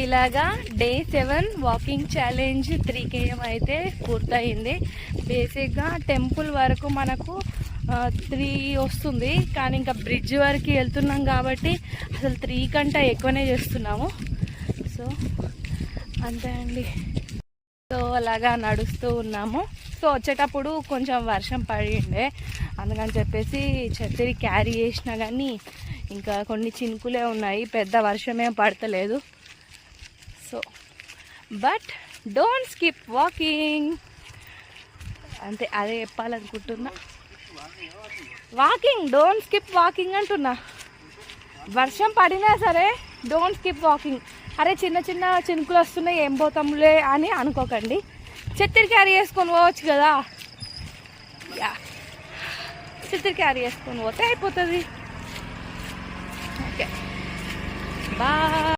ఇలాగా day 7 walking challenge 3 km అయితే పూర్తయింది. బేసిక్గా టెంపుల్ వరకు మనకు 3 వస్తుంది, కానీ ఇంకా బ్రిడ్జ్ వరకు వెళ్తున్నాం కాబట్టి అసలు 3 కంటే ఎక్కువనే చేస్తున్నాము. సో అంతే అండి. సో అలాగా నడుస్తూ ఉన్నాము. సో వచ్చేటప్పుడు కొంచెం వర్షం పడిండే, అందుకని చెప్పేసి ఛత్రి క్యారీ చేసినా కానీ ఇంకా కొన్ని చినుకులే ఉన్నాయి, పెద్ద వర్షమేం పడతలేదు. So but don't skip walking, అంతే అదే చెప్పాలనుకుంటున్నా. వాకింగ్, డోంట్ స్కిప్ వాకింగ్ అంటున్నా. వర్షం పడినా సరే డోంట్ స్కిప్ వాకింగ్. అరే చిన్న చిన్న చినుకులు వస్తున్నాయి ఏం పోతాంలే అని అనుకోకండి, ఛత్రి క్యారీ చేసుకొని పోవచ్చు కదా. యా, ఛత్రి క్యారీ చేసుకొని పోతే అయిపోతుంది. Okay, bye.